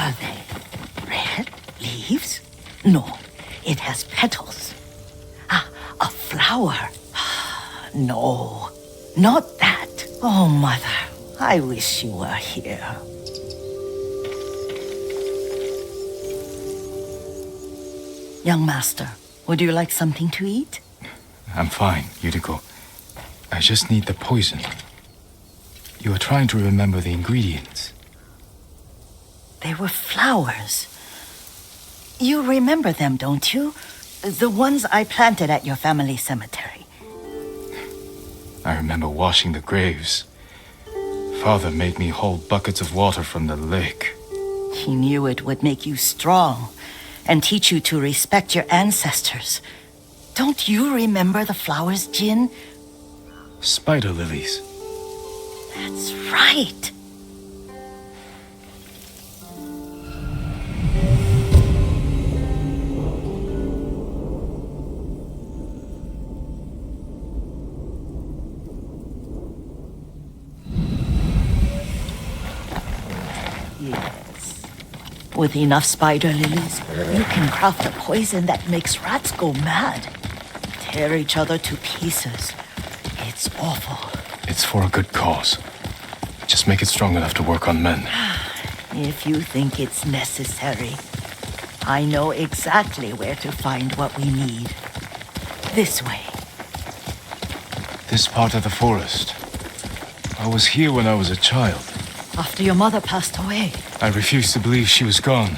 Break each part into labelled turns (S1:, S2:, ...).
S1: are they? Red leaves? No, it has petals. Ah, a flower. No, not that. Oh, Mother, I wish you were here. Young master, would you like something to eat?
S2: I'm fine, Yuriko. I just need the poison. You are trying to remember the ingredients.
S1: They were flowers. You remember them, don't you? The ones I planted at your family cemetery.
S2: I remember washing the graves. Father made me hold buckets of water from the lake.
S1: He knew it would make you strong and teach you to respect your ancestors. Don't you remember the flowers, Jin?
S2: Spider lilies.
S1: That's right. Yes. With enough spider lilies, you can craft a poison that makes rats go mad. Tear each other to pieces. It's awful.
S2: It's for a good cause. Just make it strong enough to work on men.
S1: If you think it's necessary, I know exactly where to find what we need. This way.
S2: This part of the forest. I was here when I was a child.
S1: After your mother passed away.
S2: I refused to believe she was gone.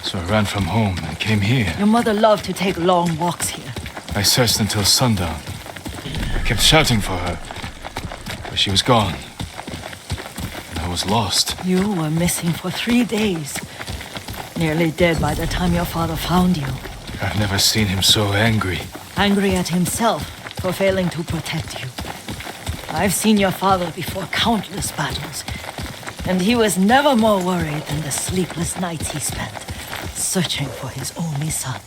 S2: So I ran from home and came here.
S1: Your mother loved to take long walks here.
S2: I searched until sundown. I kept shouting for her. But she was gone. And I was lost.
S1: You were missing for 3 days. Nearly dead by the time your father found you.
S2: I've never seen him so angry.
S1: Angry at himself for failing to protect you. I've seen your father before countless battles. And he was never more worried than the sleepless nights he spent searching for his only son.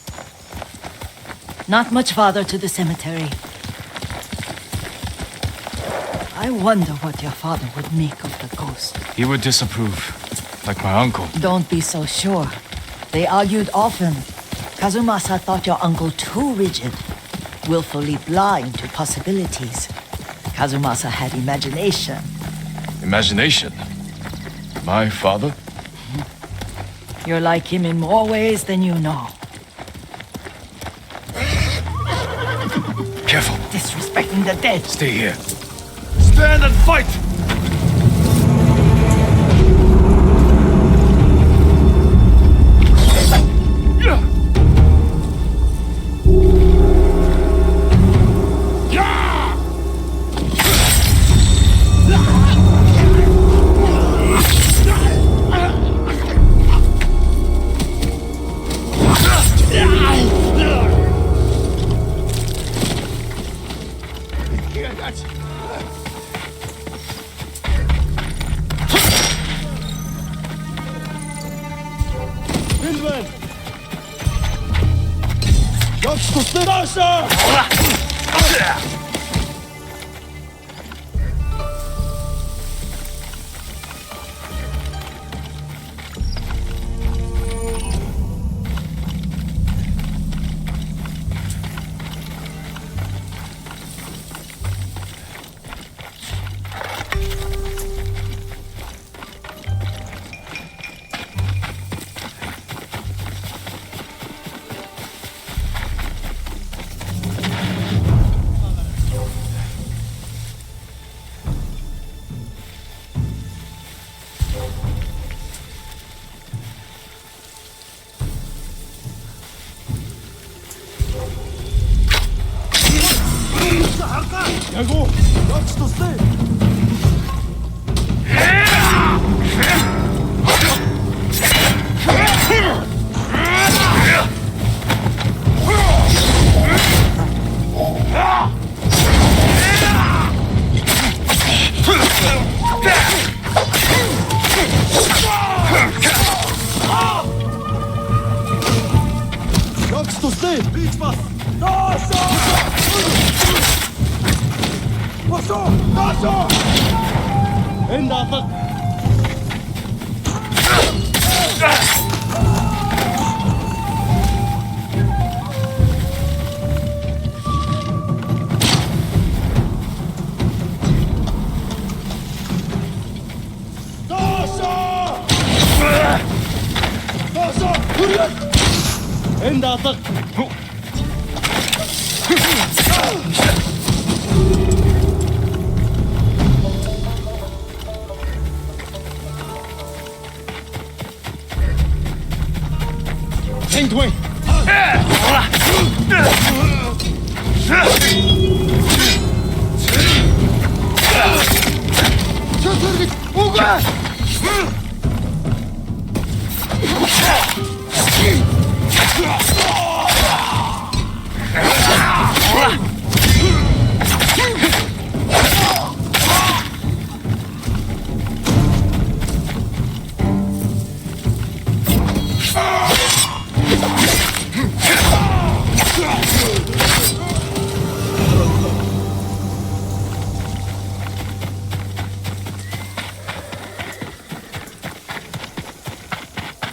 S1: Not much farther to the cemetery. I wonder what your father would make of the ghost.
S2: He would disapprove, like my uncle.
S1: Don't be so sure. They argued often. Kazumasa thought your uncle too rigid, willfully blind to possibilities. Kazumasa had imagination.
S2: Imagination? My father?
S1: You're like him in more ways than you know.
S2: Careful.
S1: Disrespecting the dead.
S2: Stay here. Stand and fight!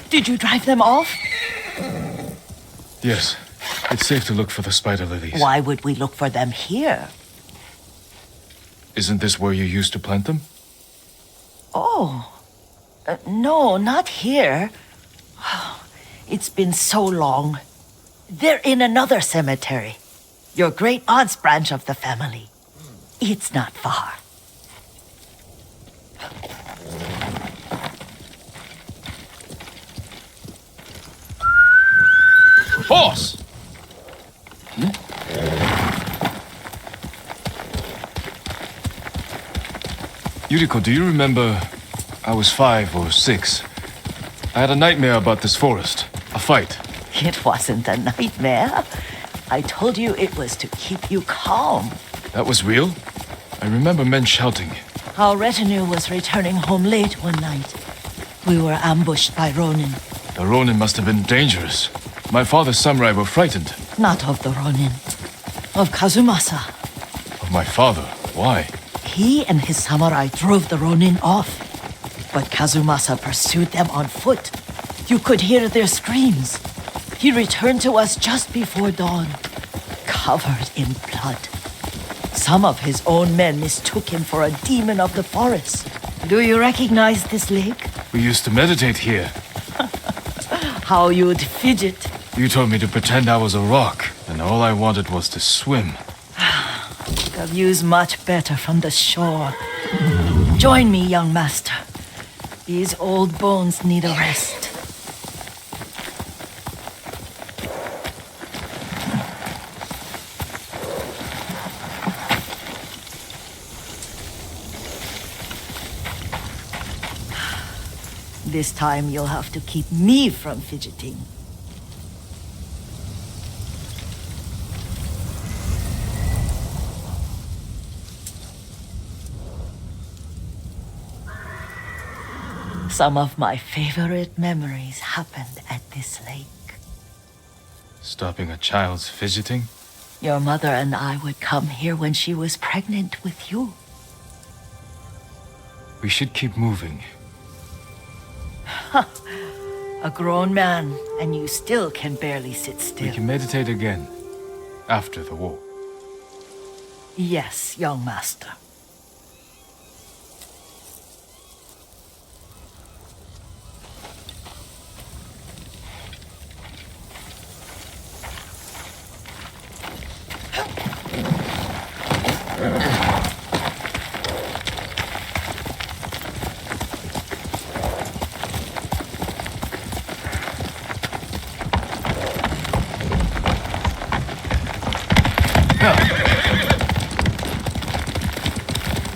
S1: Did you drive them off?
S2: Yes. It's safe to look for the spider lilies.
S1: Why would we look for them here?
S2: Isn't this where you used to plant them?
S1: Oh. No, not here. It's been so long. They're in another cemetery. Your great aunt's branch of the family. It's not far.
S2: Boss! Yuriko, do you remember? I was 5 or 6. I had a nightmare about this forest. A fight.
S1: It wasn't a nightmare. I told you it was to keep you calm.
S2: That was real? I remember men shouting.
S1: Our retinue was returning home late one night. We were ambushed by Ronin.
S2: The Ronin must have been dangerous. My father's samurai were frightened.
S1: Not of the Ronin. Of Kazumasa.
S2: Of my father? Why?
S1: He and his samurai drove the Ronin off. But Kazumasa pursued them on foot. You could hear their screams. He returned to us just before dawn, covered in blood. Some of his own men mistook him for a demon of the forest. Do you recognize this lake?
S2: We used to meditate here.
S1: How you'd fidget.
S2: You told me to pretend I was a rock, and all I wanted was to swim.
S1: The view's much better from the shore. Join me, young master. These old bones need a rest. This time you'll have to keep me from fidgeting. Some of my favorite memories happened at this lake.
S2: Stopping a child's fidgeting?
S1: Your mother and I would come here when she was pregnant with you.
S2: We should keep moving.
S1: A grown man, and you still can barely sit still.
S2: We can meditate again. After the war.
S1: Yes, young master.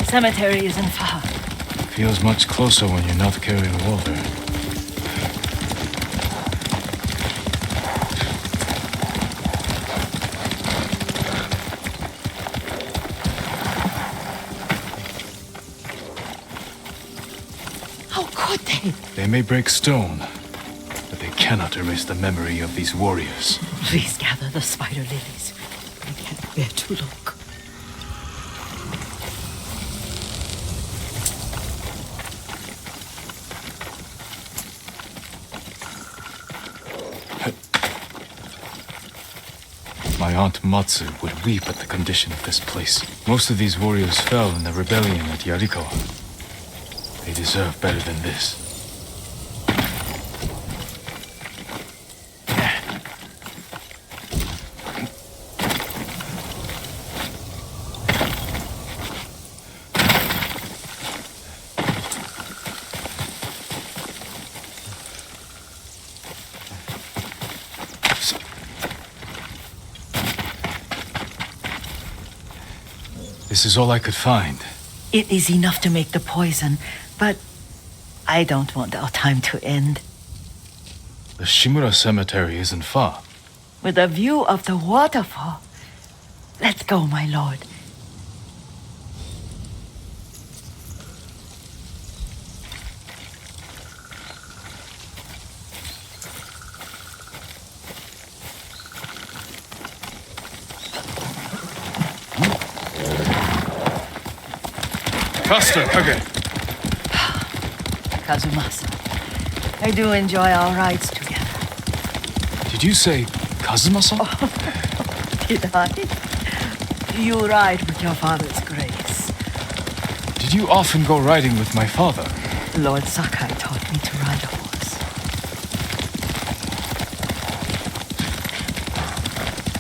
S1: Cemetery isn't far.
S2: Feels much closer when you're not carrying water.
S1: How could they?
S2: They may break stone, but they cannot erase the memory of these warriors.
S1: Please gather the spider lilies. I can't bear to look.
S2: my aunt Matsu would weep at the condition of this place. Most of these warriors fell in the rebellion at Yarikawa. They deserve better than this. This is all I could find.
S1: It is enough to make the poison, but I don't want our time to end.
S2: The Shimura Cemetery isn't far.
S1: With a view of the waterfall. Let's go, my lord.
S2: Faster, Kage!
S1: Kazumasa, I do enjoy our rides together.
S2: Did you say Kazumasa?
S1: Did I? You ride with your father's grace.
S2: Did you often go riding with my father?
S1: Lord Sakai taught me to ride a horse.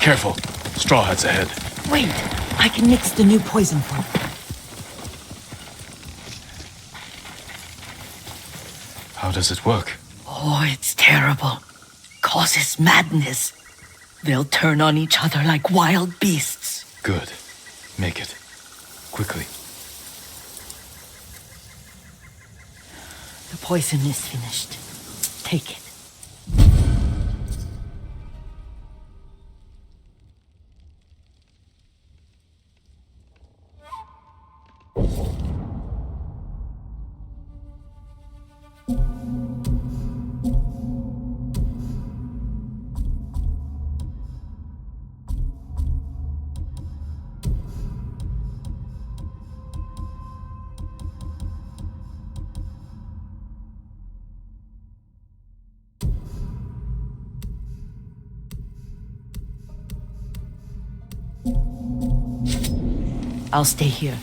S2: Careful. Straw Hat's ahead.
S1: Wait, I can mix the new poison for you.
S2: How does it work?
S1: Oh, it's terrible. Causes madness. They'll turn on each other like wild beasts.
S2: Good. Make it. Quickly.
S1: The poison is finished. Take it. I'll stay here.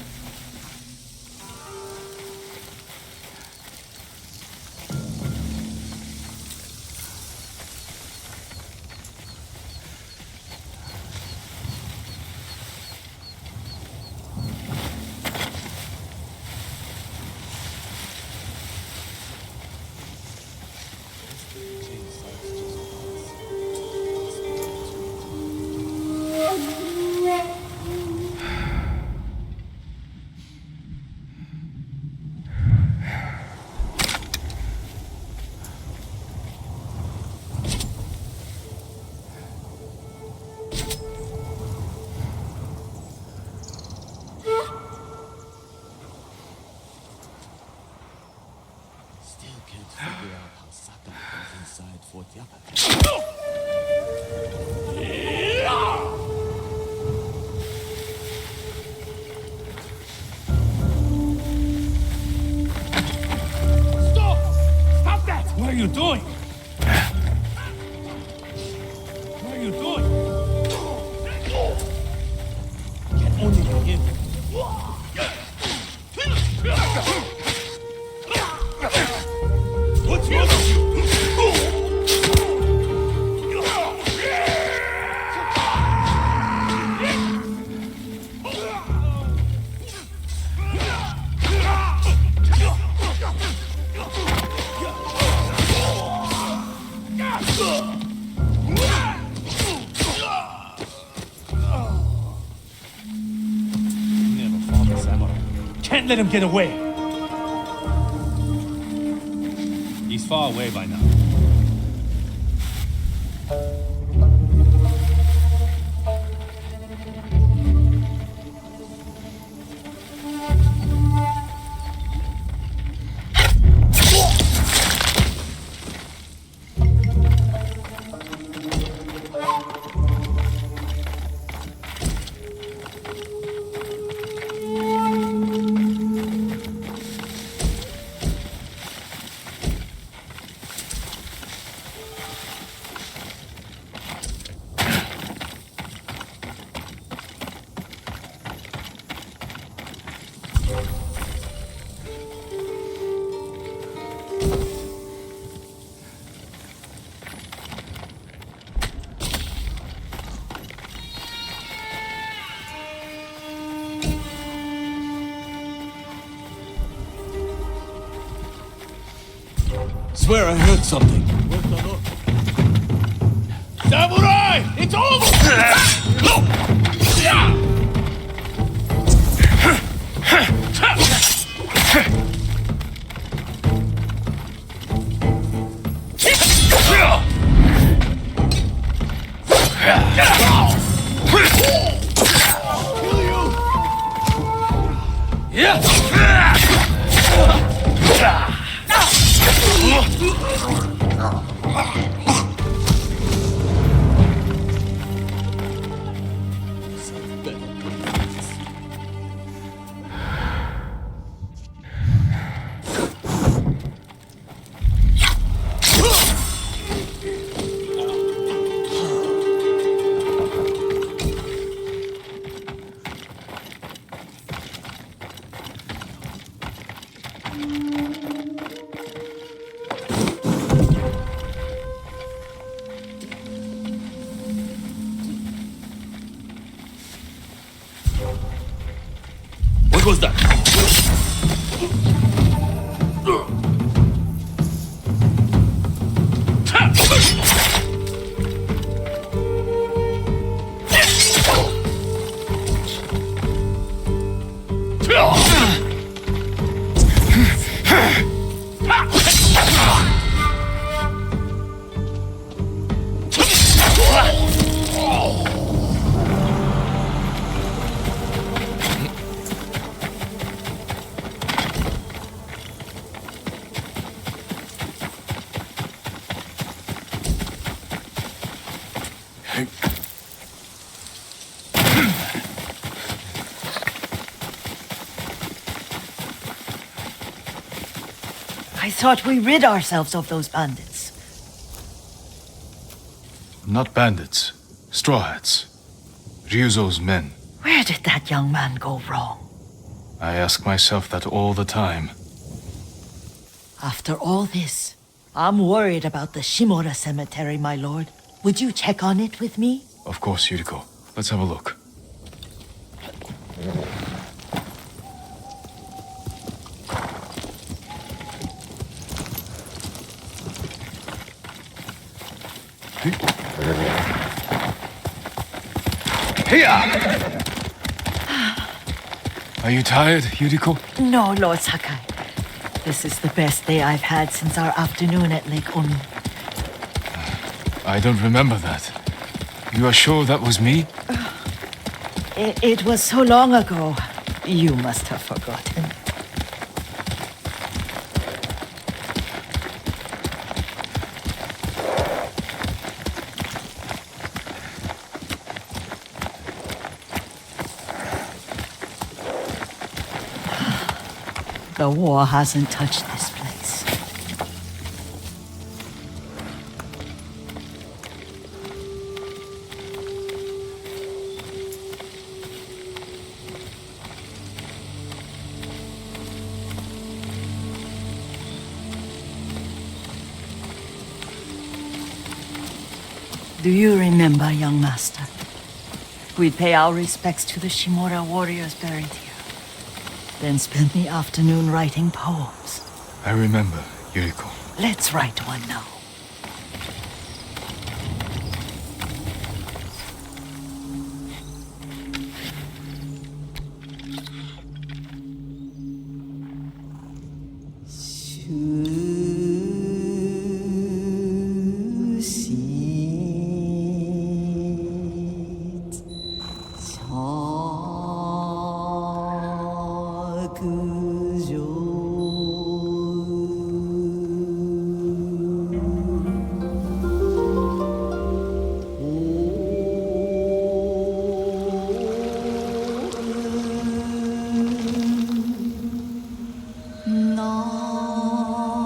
S3: What are you doing? What are you doing? Can only be him. What's wrong with you? Can't let him get away. He's far away by now. Swear I heard something. Samurai! It's over! What was that?
S1: I thought we rid ourselves of those bandits.
S2: Not bandits. Straw Hats. Ryuzo's men.
S1: Where did that young man go wrong?
S2: I ask myself that all the time.
S1: After all this, I'm worried about the Shimura cemetery, my lord. Would you check on it with me?
S2: Of course, Yuriko. Let's have a look. Are you tired, Yuriko?
S1: No, Lord Sakai. This is the best day I've had since our afternoon at Lake Onu.
S2: I don't remember that. You are sure that was me?
S1: It was so long ago. You must have forgotten. The war hasn't touched this place. Do you remember, young master? We'd pay our respects to the Shimura warriors buried here. Then spend the afternoon writing poems.
S2: I remember, Yuriko.
S1: Let's write one now. No.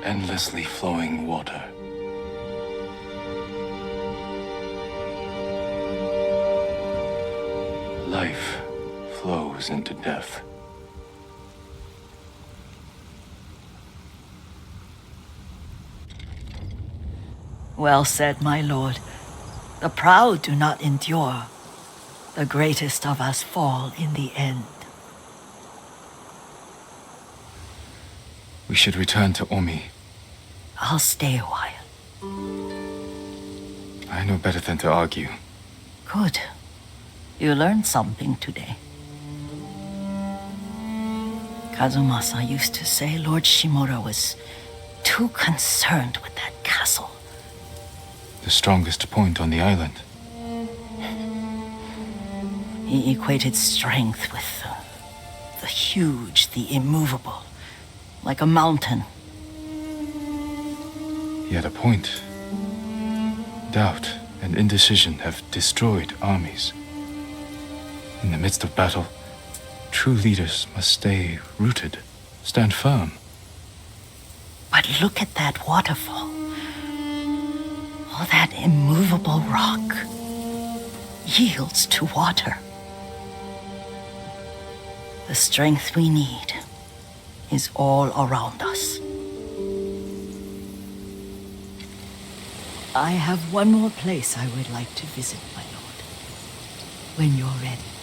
S2: endlessly flowing water. Life flows into death.
S1: Well said, my lord. The proud do not endure. The greatest of us fall in the end.
S2: We should return to Omi.
S1: I'll stay a while.
S2: I know better than to argue.
S1: Good. You learned something today. Kazumasa used to say Lord Shimura was too concerned with that castle.
S2: The strongest point on the island.
S1: He equated strength with the huge, the immovable, like a mountain.
S2: He had a point. Doubt and indecision have destroyed armies. In the midst of battle, true leaders must stay rooted, stand firm.
S1: But look at that waterfall. All that immovable rock yields to water. The strength we need is all around us. I have one more place I would like to visit, my lord. When you're ready.